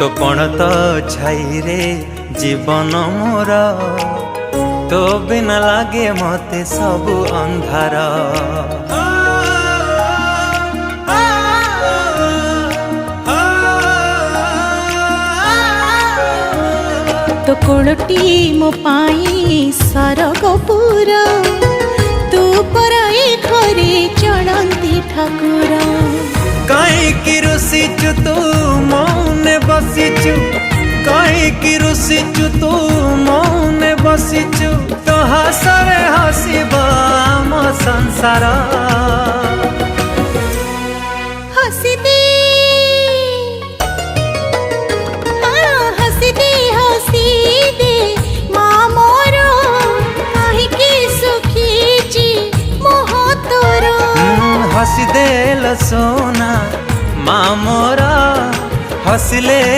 तो पण तो छाई रे जीवन मोर तो बिना लागे मते सबु अंधार। तो कोलटी मो पाई सरगपुर तू पराई घरे चलती ठाकुर। कहीं रुसीचु तू मौने बसीचु कहीं रुसीचु तू मौने बसीचु तो हसरे हसीबा आम संसार। हसी दे हसी दे हसी दे माँ मोर काहीकि सुखीची मोह तोर। हसी दे सोना माँ मोरा हसले